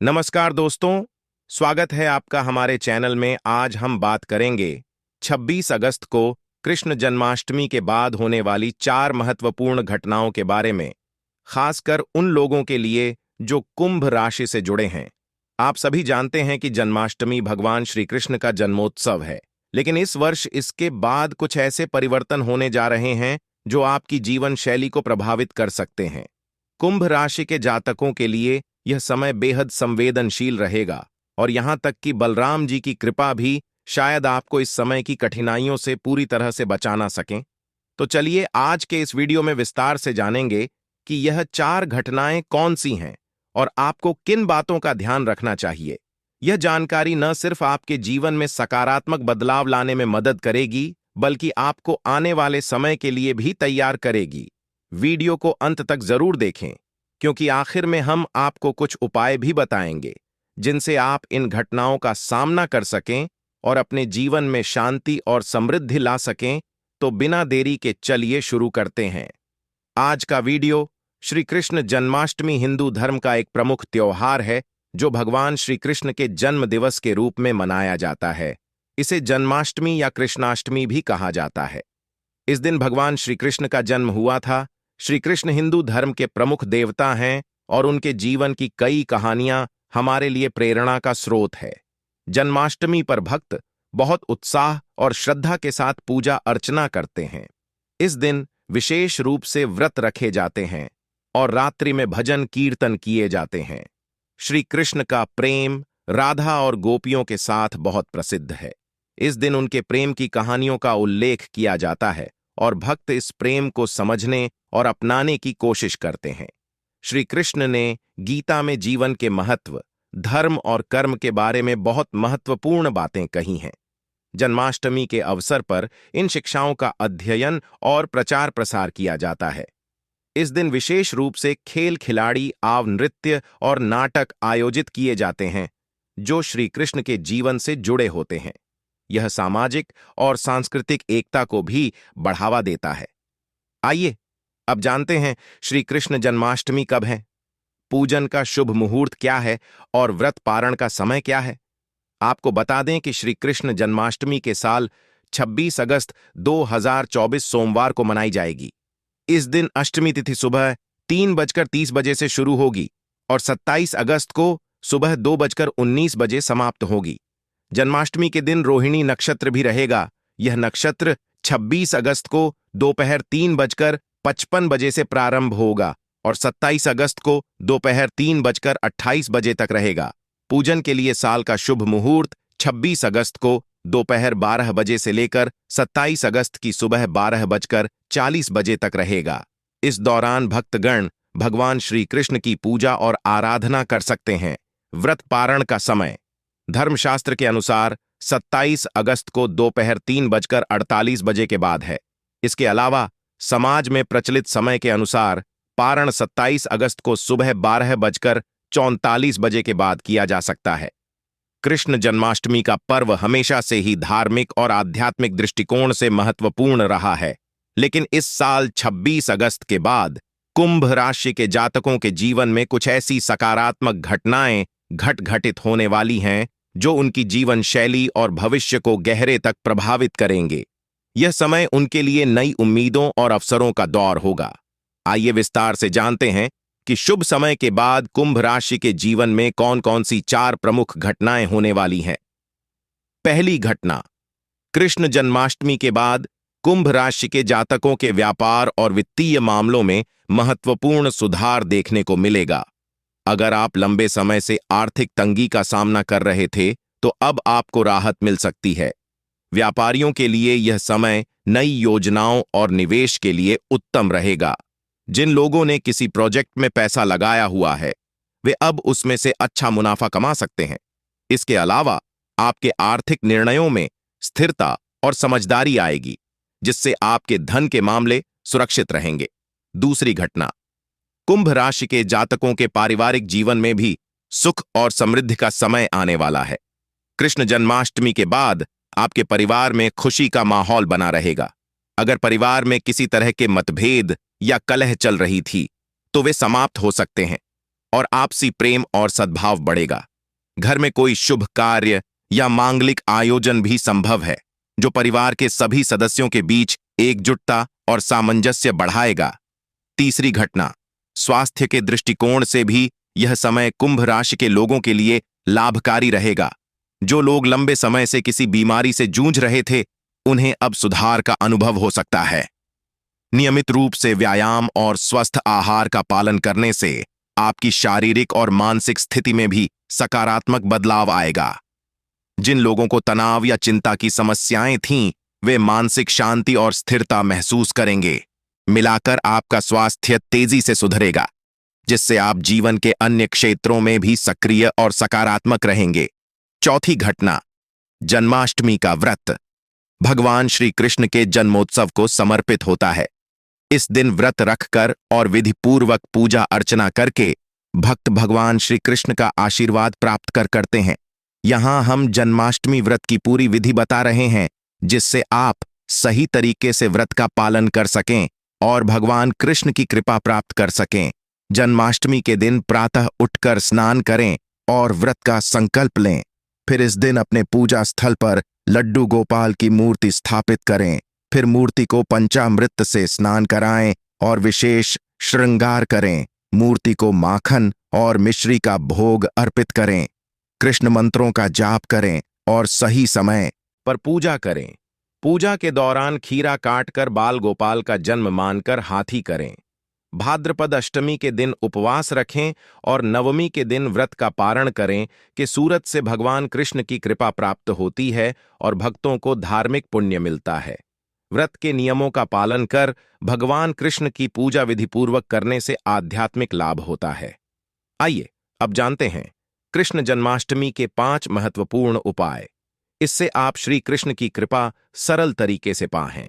नमस्कार दोस्तों, स्वागत है आपका हमारे चैनल में। आज हम बात करेंगे 26 अगस्त को कृष्ण जन्माष्टमी के बाद होने वाली 4 महत्वपूर्ण घटनाओं के बारे में, खासकर उन लोगों के लिए जो कुंभ राशि से जुड़े हैं। आप सभी जानते हैं कि जन्माष्टमी भगवान श्री कृष्ण का जन्मोत्सव है, लेकिन इस वर्ष इसके बाद कुछ ऐसे परिवर्तन होने जा रहे हैं जो आपकी जीवन शैली को प्रभावित कर सकते हैं। कुंभ राशि के जातकों के लिए यह समय बेहद संवेदनशील रहेगा और यहां तक कि बलराम जी की कृपा भी शायद आपको इस समय की कठिनाइयों से पूरी तरह से बचा ना सकें। तो चलिए आज के इस वीडियो में विस्तार से जानेंगे कि यह 4 घटनाएं कौन सी हैं और आपको किन बातों का ध्यान रखना चाहिए। यह जानकारी न सिर्फ आपके जीवन में सकारात्मक बदलाव लाने में मदद करेगी, बल्कि आपको आने वाले समय के लिए भी तैयार करेगी। वीडियो को अंत तक जरूर देखें, क्योंकि आखिर में हम आपको कुछ उपाय भी बताएंगे जिनसे आप इन घटनाओं का सामना कर सकें और अपने जीवन में शांति और समृद्धि ला सकें। तो बिना देरी के चलिए शुरू करते हैं। आज का वीडियो श्री कृष्ण जन्माष्टमी हिंदू धर्म का एक प्रमुख त्योहार है जो भगवान श्री कृष्ण के जन्म दिवस के रूप में मनाया जाता है। इसे जन्माष्टमी या कृष्णाष्टमी भी कहा जाता है। इस दिन भगवान श्री कृष्ण का जन्म हुआ था। श्री कृष्ण हिंदू धर्म के प्रमुख देवता हैं और उनके जीवन की कई कहानियां हमारे लिए प्रेरणा का स्रोत है। जन्माष्टमी पर भक्त बहुत उत्साह और श्रद्धा के साथ पूजा अर्चना करते हैं। इस दिन विशेष रूप से व्रत रखे जाते हैं और रात्रि में भजन कीर्तन किए जाते हैं। श्री कृष्ण का प्रेम राधा और गोपियों के साथ बहुत प्रसिद्ध है। इस दिन उनके प्रेम की कहानियों का उल्लेख किया जाता है और भक्त इस प्रेम को समझने और अपनाने की कोशिश करते हैं। श्री कृष्ण ने गीता में जीवन के महत्व, धर्म और कर्म के बारे में बहुत महत्वपूर्ण बातें कही हैं। जन्माष्टमी के अवसर पर इन शिक्षाओं का अध्ययन और प्रचार प्रसार किया जाता है। इस दिन विशेष रूप से खेल खिलाड़ी, आव नृत्य और नाटक आयोजित किए जाते हैं जो श्री कृष्ण के जीवन से जुड़े होते हैं। यह सामाजिक और सांस्कृतिक एकता को भी बढ़ावा देता है। आइए अब जानते हैं श्री कृष्ण जन्माष्टमी कब है, पूजन का शुभ मुहूर्त क्या है और व्रत पारण का समय क्या है। आपको बता दें कि श्री कृष्ण जन्माष्टमी के साल 26 अगस्त 2024 सोमवार को मनाई जाएगी। इस दिन अष्टमी तिथि सुबह 3:30 बजे से शुरू होगी और 27 अगस्त को सुबह 2:19 बजे समाप्त होगी। जन्माष्टमी के दिन रोहिणी नक्षत्र भी रहेगा। यह नक्षत्र 26 अगस्त को दोपहर 3:55 बजे से प्रारंभ होगा और 27 अगस्त को दोपहर 3:28 बजे तक रहेगा। पूजन के लिए साल का शुभ मुहूर्त 26 अगस्त को दोपहर 12 बजे से लेकर 27 अगस्त की सुबह 12:40 बजे तक रहेगा। इस दौरान भक्तगण भगवान श्री कृष्ण की पूजा और आराधना कर सकते हैं। व्रत पारण का समय धर्मशास्त्र के अनुसार 27 अगस्त को दोपहर 3:48 बजे के बाद है। इसके अलावा समाज में प्रचलित समय के अनुसार पारण 27 अगस्त को सुबह 12:34 बजे के बाद किया जा सकता है। कृष्ण जन्माष्टमी का पर्व हमेशा से ही धार्मिक और आध्यात्मिक दृष्टिकोण से महत्वपूर्ण रहा है, लेकिन इस साल 26 अगस्त के बाद कुंभ राशि के जातकों के जीवन में कुछ ऐसी सकारात्मक घटनाएं घटित होने वाली हैं जो उनकी जीवन शैली और भविष्य को गहरे तक प्रभावित करेंगे। यह समय उनके लिए नई उम्मीदों और अवसरों का दौर होगा। आइए विस्तार से जानते हैं कि शुभ समय के बाद कुंभ राशि के जीवन में कौन कौन सी 4 प्रमुख घटनाएं होने वाली हैं। पहली घटना, कृष्ण जन्माष्टमी के बाद कुंभ राशि के जातकों के व्यापार और वित्तीय मामलों में महत्वपूर्ण सुधार देखने को मिलेगा। अगर आप लंबे समय से आर्थिक तंगी का सामना कर रहे थे, तो अब आपको राहत मिल सकती है। व्यापारियों के लिए यह समय नई योजनाओं और निवेश के लिए उत्तम रहेगा। जिन लोगों ने किसी प्रोजेक्ट में पैसा लगाया हुआ है, वे अब उसमें से अच्छा मुनाफा कमा सकते हैं। इसके अलावा आपके आर्थिक निर्णयों में स्थिरता और समझदारी आएगी, जिससे आपके धन के मामले सुरक्षित रहेंगे। दूसरी घटना, कुंभ राशि के जातकों के पारिवारिक जीवन में भी सुख और समृद्धि का समय आने वाला है। कृष्ण जन्माष्टमी के बाद आपके परिवार में खुशी का माहौल बना रहेगा। अगर परिवार में किसी तरह के मतभेद या कलह चल रही थी, तो वे समाप्त हो सकते हैं और आपसी प्रेम और सद्भाव बढ़ेगा। घर में कोई शुभ कार्य या मांगलिक आयोजन भी संभव है, जो परिवार के सभी सदस्यों के बीच एकजुटता और सामंजस्य बढ़ाएगा। तीसरी घटना, स्वास्थ्य के दृष्टिकोण से भी यह समय कुंभ राशि के लोगों के लिए लाभकारी रहेगा। जो लोग लंबे समय से किसी बीमारी से जूझ रहे थे, उन्हें अब सुधार का अनुभव हो सकता है। नियमित रूप से व्यायाम और स्वस्थ आहार का पालन करने से आपकी शारीरिक और मानसिक स्थिति में भी सकारात्मक बदलाव आएगा। जिन लोगों को तनाव या चिंता की समस्याएं थीं, वे मानसिक शांति और स्थिरता महसूस करेंगे। मिलाकर आपका स्वास्थ्य तेजी से सुधरेगा, जिससे आप जीवन के अन्य क्षेत्रों में भी सक्रिय और सकारात्मक रहेंगे। चौथी घटना, जन्माष्टमी का व्रत भगवान श्री कृष्ण के जन्मोत्सव को समर्पित होता है। इस दिन व्रत रखकर और विधिपूर्वक पूजा अर्चना करके भक्त भगवान श्री कृष्ण का आशीर्वाद प्राप्त करते हैं। यहां हम जन्माष्टमी व्रत की पूरी विधि बता रहे हैं, जिससे आप सही तरीके से व्रत का पालन कर सकें और भगवान कृष्ण की कृपा प्राप्त कर सकें। जन्माष्टमी के दिन प्रातः उठकर स्नान करें और व्रत का संकल्प लें। फिर इस दिन अपने पूजा स्थल पर लड्डू गोपाल की मूर्ति स्थापित करें। फिर मूर्ति को पंचामृत से स्नान कराएं और विशेष श्रृंगार करें। मूर्ति को माखन और मिश्री का भोग अर्पित करें। कृष्ण मंत्रों का जाप करें और सही समय पर पूजा करें। पूजा के दौरान खीरा काटकर बाल गोपाल का जन्म मानकर हाथी करें। भाद्रपद अष्टमी के दिन उपवास रखें और नवमी के दिन व्रत का पारण करें कि सूरत से भगवान कृष्ण की कृपा प्राप्त होती है और भक्तों को धार्मिक पुण्य मिलता है। व्रत के नियमों का पालन कर भगवान कृष्ण की पूजा विधिपूर्वक करने से आध्यात्मिक लाभ होता है। आइए अब जानते हैं कृष्ण जन्माष्टमी के 5 महत्वपूर्ण उपाय। इससे आप श्री कृष्ण की कृपा सरल तरीके से पाएं।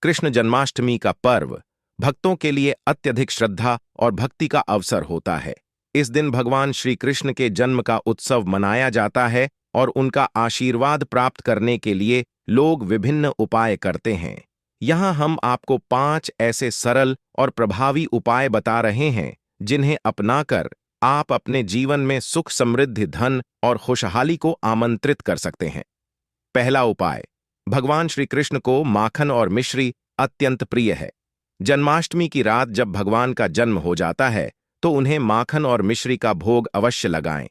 कृष्ण जन्माष्टमी का पर्व भक्तों के लिए अत्यधिक श्रद्धा और भक्ति का अवसर होता है। इस दिन भगवान श्री कृष्ण के जन्म का उत्सव मनाया जाता है और उनका आशीर्वाद प्राप्त करने के लिए लोग विभिन्न उपाय करते हैं। यहाँ हम आपको 5 ऐसे सरल और प्रभावी उपाय बता रहे हैं, जिन्हें अपनाकर आप अपने जीवन में सुख, समृद्धि, धन और खुशहाली को आमंत्रित कर सकते हैं। पहला उपाय, भगवान श्री कृष्ण को माखन और मिश्री अत्यंत प्रिय है। जन्माष्टमी की रात जब भगवान का जन्म हो जाता है, तो उन्हें माखन और मिश्री का भोग अवश्य लगाएं।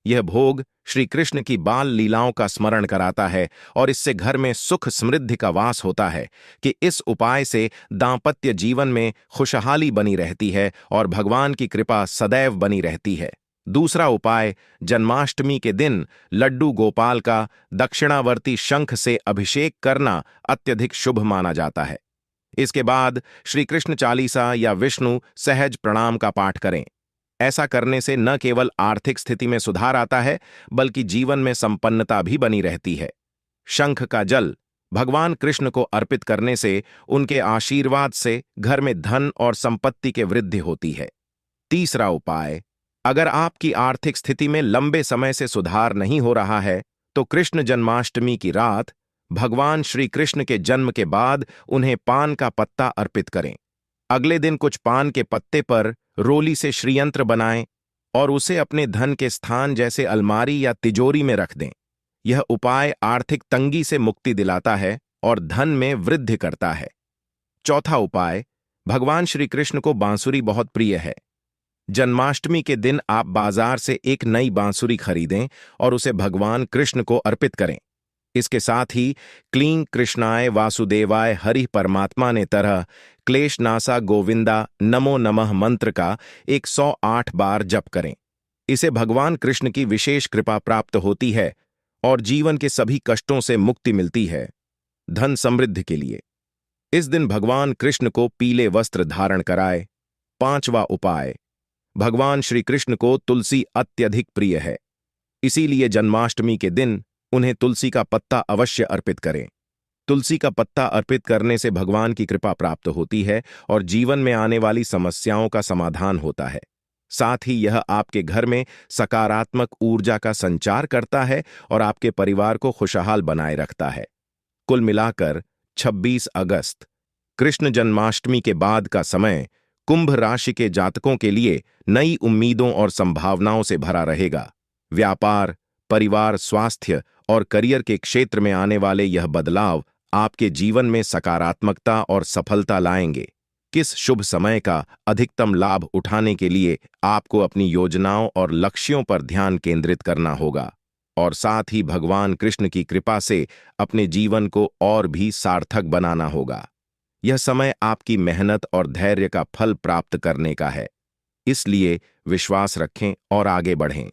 यह भोग श्री कृष्ण की बाल लीलाओं का स्मरण कराता है और इससे घर में सुख समृद्धि का वास होता है कि इस उपाय से दांपत्य जीवन में खुशहाली बनी रहती है और भगवान की कृपा सदैव बनी रहती है। दूसरा उपाय, जन्माष्टमी के दिन लड्डू गोपाल का दक्षिणावर्ती शंख से अभिषेक करना अत्यधिक शुभ माना जाता है। इसके बाद श्री कृष्ण चालीसा या विष्णु सहज प्रणाम का पाठ करें। ऐसा करने से न केवल आर्थिक स्थिति में सुधार आता है, बल्कि जीवन में संपन्नता भी बनी रहती है। शंख का जल भगवान कृष्ण को अर्पित करने से उनके आशीर्वाद से घर में धन और संपत्ति के वृद्धि होती है। तीसरा उपाय, अगर आपकी आर्थिक स्थिति में लंबे समय से सुधार नहीं हो रहा है, तो कृष्ण जन्माष्टमी की रात भगवान श्री कृष्ण के जन्म के बाद उन्हें पान का पत्ता अर्पित करें। अगले दिन कुछ पान के पत्ते पर रोली से श्रीयंत्र बनाएं और उसे अपने धन के स्थान जैसे अलमारी या तिजोरी में रख दें। यह उपाय आर्थिक तंगी से मुक्ति दिलाता है और धन में वृद्धि करता है। चौथा उपाय, भगवान श्री कृष्ण को बांसुरी बहुत प्रिय है। जन्माष्टमी के दिन आप बाजार से एक नई बांसुरी खरीदें और उसे भगवान कृष्ण को अर्पित करें। इसके साथ ही क्लीं कृष्णाय वासुदेवाय हरि परमात्मा ने तरह क्लेशनासा गोविंदा नमो नमः मंत्र का 108 बार जप करें। इसे भगवान कृष्ण की विशेष कृपा प्राप्त होती है और जीवन के सभी कष्टों से मुक्ति मिलती है। धन समृद्धि के लिए इस दिन भगवान कृष्ण को पीले वस्त्र धारण कराए। पांचवा उपाय, भगवान श्री कृष्ण को तुलसी अत्यधिक प्रिय है, इसीलिए जन्माष्टमी के दिन उन्हें तुलसी का पत्ता अवश्य अर्पित करें। तुलसी का पत्ता अर्पित करने से भगवान की कृपा प्राप्त होती है और जीवन में आने वाली समस्याओं का समाधान होता है। साथ ही यह आपके घर में सकारात्मक ऊर्जा का संचार करता है और आपके परिवार को खुशहाल बनाए रखता है। कुल मिलाकर 26 अगस्त कृष्ण जन्माष्टमी के बाद का समय कुंभ राशि के जातकों के लिए नई उम्मीदों और संभावनाओं से भरा रहेगा। व्यापार, परिवार, स्वास्थ्य और करियर के क्षेत्र में आने वाले यह बदलाव आपके जीवन में सकारात्मकता और सफलता लाएंगे। किस शुभ समय का अधिकतम लाभ उठाने के लिए आपको अपनी योजनाओं और लक्ष्यों पर ध्यान केंद्रित करना होगा और साथ ही भगवान कृष्ण की कृपा से अपने जीवन को और भी सार्थक बनाना होगा। यह समय आपकी मेहनत और धैर्य का फल प्राप्त करने का है, इसलिए विश्वास रखें और आगे बढ़ें।